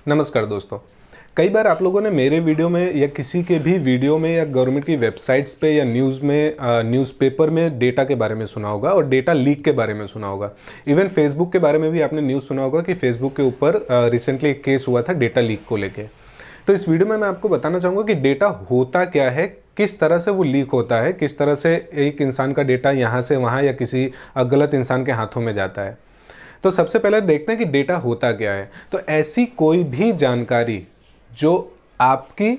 नमस्कार दोस्तों। कई बार आप लोगों ने मेरे वीडियो में या किसी के भी वीडियो में या गवर्नमेंट की वेबसाइट्स पे या न्यूज़ में न्यूज़पेपर में डेटा के बारे में सुना होगा और डेटा लीक के बारे में सुना होगा। इवन फेसबुक के बारे में भी आपने न्यूज़ सुना होगा कि फेसबुक के ऊपर रिसेंटली एक केस हुआ था डेटा लीक को लेके। तो इस वीडियो में मैं आपको बताना चाहूँगा कि डेटा होता क्या है, किस तरह से वो लीक होता है, किस तरह से एक इंसान का डेटा यहाँ से वहाँ या किसी गलत इंसान के हाथों में जाता है। तो सबसे पहले देखते हैं कि डेटा होता क्या है। तो ऐसी कोई भी जानकारी जो आपकी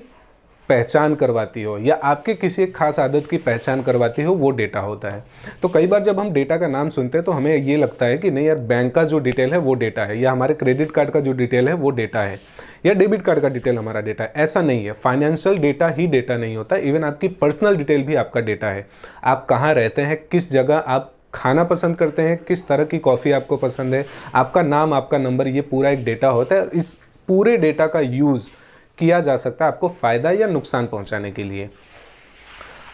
पहचान करवाती हो या आपके किसी एक खास आदत की पहचान करवाती हो, वो डेटा होता है। तो कई बार जब हम डेटा का नाम सुनते हैं तो हमें ये लगता है कि नहीं यार, बैंक का जो डिटेल है वो डेटा है, या हमारे क्रेडिट कार्ड का जो डिटेल है वो डेटा है, या डेबिट कार्ड का डिटेल हमारा डेटा है। ऐसा नहीं है। फाइनेंशियल डेटा ही डेटा नहीं होता। इवन आपकी पर्सनल डिटेल भी आपका डेटा है। आप कहाँ रहते हैं, किस जगह आप खाना पसंद करते हैं, किस तरह की कॉफ़ी आपको पसंद है, आपका नाम, आपका नंबर, ये पूरा एक डेटा होता है। इस पूरे डेटा का यूज़ किया जा सकता है आपको फ़ायदा या नुकसान पहुंचाने के लिए।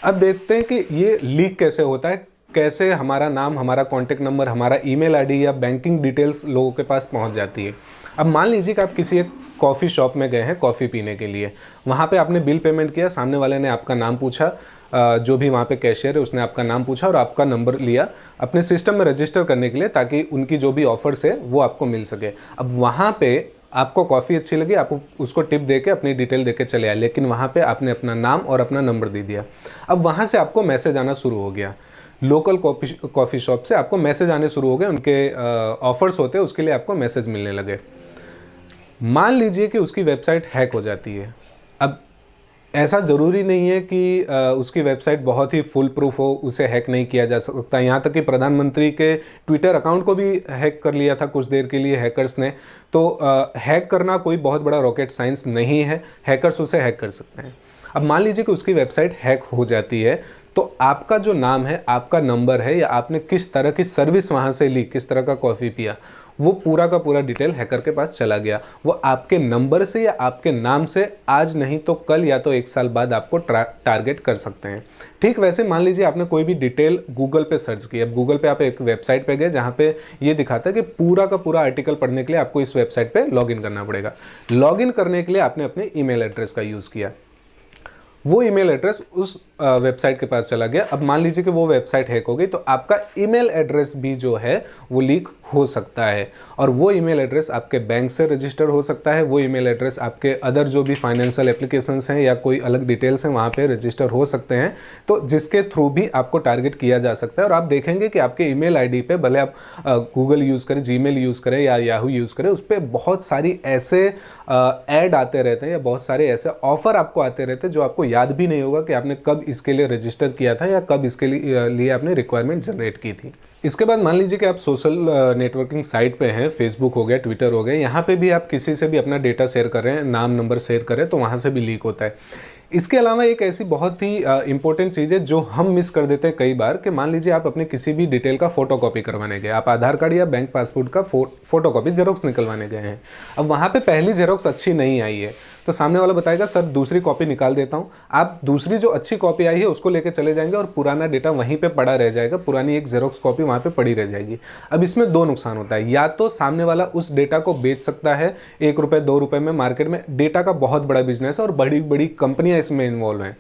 अब देखते हैं कि ये लीक कैसे होता है, कैसे हमारा नाम, हमारा कॉन्टैक्ट नंबर, हमारा ईमेल आईडी या बैंकिंग डिटेल्स लोगों के पास पहुंच जाती है। अब मान लीजिए कि आप किसी एक कॉफ़ी शॉप में गए हैं कॉफ़ी पीने के लिए। वहाँ पे आपने बिल पेमेंट किया, सामने वाले ने आपका नाम पूछा, जो भी वहाँ पे कैशियर है उसने आपका नाम पूछा और आपका नंबर लिया अपने सिस्टम में रजिस्टर करने के लिए, ताकि उनकी जो भी ऑफर्स है वो आपको मिल सके। अब वहाँ पे आपको कॉफ़ी अच्छी लगी, आप उसको टिप दे के अपनी डिटेल दे के चले आए, लेकिन वहाँ पे आपने अपना नाम और अपना नंबर दे दिया। अब वहाँ से आपको मैसेज आना शुरू हो गया। लोकल कॉफ़ी शॉप से आपको मैसेज आने शुरू हो गए, उनके ऑफर्स होते हैं उसके लिए आपको मैसेज मिलने लगे। मान लीजिए कि उसकी वेबसाइट हैक हो जाती है। अब ऐसा ज़रूरी नहीं है कि उसकी वेबसाइट बहुत ही फुल प्रूफ हो, उसे हैक नहीं किया जा सकता। यहाँ तक कि प्रधानमंत्री के ट्विटर अकाउंट को भी हैक कर लिया था कुछ देर के लिए हैकर्स ने। तो हैक करना कोई बहुत बड़ा रॉकेट साइंस नहीं है, हैकर्स उसे हैक कर सकते हैं। अब मान लीजिए कि उसकी वेबसाइट हैक हो जाती है, तो आपका जो नाम है, आपका नंबर है, या आपने किस तरह की सर्विस वहाँ से ली, किस तरह का कॉफ़ी पिया, वो पूरा का पूरा डिटेल हैकर के पास चला गया। वो आपके नंबर से या आपके नाम से आज नहीं तो कल या तो 1 साल बाद आपको टारगेट कर सकते हैं। ठीक वैसे मान लीजिए आपने कोई भी डिटेल गूगल पे सर्च की। अब गूगल पे आप एक वेबसाइट पे गए जहाँ पे ये दिखाता है कि पूरा का पूरा आर्टिकल पढ़ने के लिए आपको इस वेबसाइट पे लॉगिन करना पड़ेगा। लॉगिन करने के लिए आपने अपने ईमेल एड्रेस का यूज़ किया। वो ईमेल एड्रेस उस वेबसाइट के पास चला गया। अब मान लीजिए कि वो वेबसाइट हैक हो गई, तो आपका ईमेल एड्रेस भी जो है वो लीक हो सकता है। और वो ईमेल एड्रेस आपके बैंक से रजिस्टर हो सकता है, वो ईमेल एड्रेस आपके अदर जो भी फाइनेंशियल एप्लीकेशंस हैं या कोई अलग डिटेल्स हैं वहाँ पे रजिस्टर हो सकते हैं, तो जिसके थ्रू भी आपको टारगेट किया जा सकता है। और आप देखेंगे कि आपके ईमेल आईडी पे, भले आप गूगल यूज़ करें, जीमेल यूज़ करें या याहू यूज़ करें, उस पर बहुत सारी ऐसे ऐड आते रहते हैं या बहुत सारे ऐसे ऑफर आपको आते रहते हैं जो आपको याद भी नहीं होगा कि आपने कब इसके लिए रजिस्टर किया था या कब इसके लिए आपने रिक्वायरमेंट जनरेट की थी। इसके बाद मान लीजिए कि आप सोशल नेटवर्किंग साइट पे हैं, फेसबुक हो गया, ट्विटर हो गया, यहाँ पे भी आप किसी से भी अपना डेटा शेयर करें, नाम नंबर शेयर करें, तो वहाँ से भी लीक होता है। इसके अलावा एक ऐसी बहुत ही इंपॉर्टेंट चीज़ है जो हम मिस कर देते हैं कई बार, कि मान लीजिए आप अपने किसी भी डिटेल का फोटोकॉपी करवाने गए, आप आधार कार्ड या बैंक पासपोर्ट का फोटोकॉपी जेरोक्स निकलवाने गए हैं। अब वहाँ पे पहली जेरोक्स अच्छी नहीं आई है, तो सामने वाला बताएगा सर दूसरी कॉपी निकाल देता हूँ। आप दूसरी जो अच्छी कॉपी आई है उसको लेके चले जाएंगे और पुराना डेटा वहीं पे पड़ा रह जाएगा, पुरानी एक जेरोक्स कॉपी वहाँ पे पड़ी रह जाएगी। अब इसमें दो नुकसान होता है, या तो सामने वाला उस डेटा को बेच सकता है 1 रुपये 2 रुपये में, मार्केट में डेटा का बहुत बड़ा बिजनेस है और बड़ी बड़ी कंपनियां इसमें इन्वॉल्व हैं।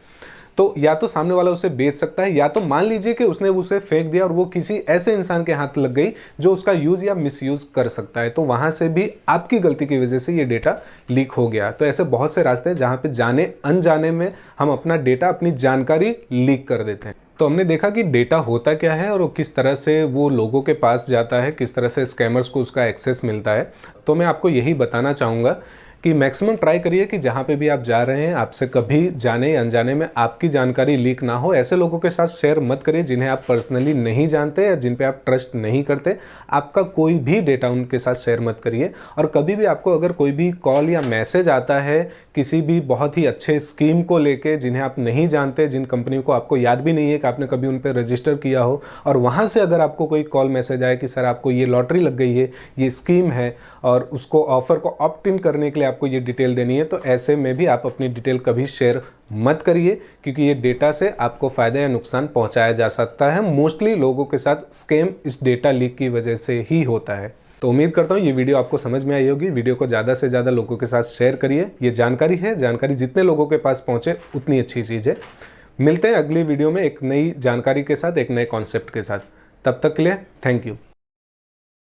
तो या तो सामने वाला उसे बेच सकता है, या तो मान लीजिए कि उसने उसे फेंक दिया और वो किसी ऐसे इंसान के हाथ लग गई जो उसका यूज या मिसयूज कर सकता है, तो वहां से भी आपकी गलती की वजह से ये डेटा लीक हो गया। तो ऐसे बहुत से रास्ते हैं जहां पे जाने अनजाने में हम अपना डेटा, अपनी जानकारी लीक कर देते हैं। तो हमने देखा कि डेटा होता क्या है और किस तरह से वो लोगों के पास जाता है, किस तरह से स्कैमर्स को उसका एक्सेस मिलता है। तो मैं आपको यही बताना चाहूँगा कि मैक्सिमम ट्राई करिए कि जहाँ पे भी आप जा रहे हैं, आपसे कभी जाने या अनजाने में आपकी जानकारी लीक ना हो। ऐसे लोगों के साथ शेयर मत करिए जिन्हें आप पर्सनली नहीं जानते या जिन पे आप ट्रस्ट नहीं करते। आपका कोई भी डेटा उनके साथ शेयर मत करिए। और कभी भी आपको अगर कोई भी कॉल या मैसेज आता है किसी भी बहुत ही अच्छे स्कीम को लेके, जिन्हें आप नहीं जानते, जिन कंपनी को आपको याद भी नहीं है कि आपने कभी उन पर रजिस्टर किया हो, और वहाँ से अगर आपको कोई कॉल मैसेज आए कि सर आपको ये लॉटरी लग गई है, ये स्कीम है और उसको ऑफर को ऑप्ट इन करने के लिए आपको ये डिटेल देनी है, तो ऐसे में भी आप अपनी डिटेल कभी शेयर मत करिए, क्योंकि ये डेटा से आपको फ़ायदा या नुकसान पहुंचाया जा सकता है। मोस्टली लोगों के साथ स्कैम इस डेटा लीक की वजह से ही होता है। तो उम्मीद करता हूँ ये वीडियो आपको समझ में आई होगी। वीडियो को ज़्यादा से ज़्यादा लोगों के साथ शेयर करिए। ये जानकारी है, जानकारी जितने लोगों के पास पहुँचे उतनी अच्छी चीज़ है। मिलते हैं अगली वीडियो में एक नई जानकारी के साथ, एक नए कॉन्सेप्ट के साथ। तब तक के लिए थैंक यू।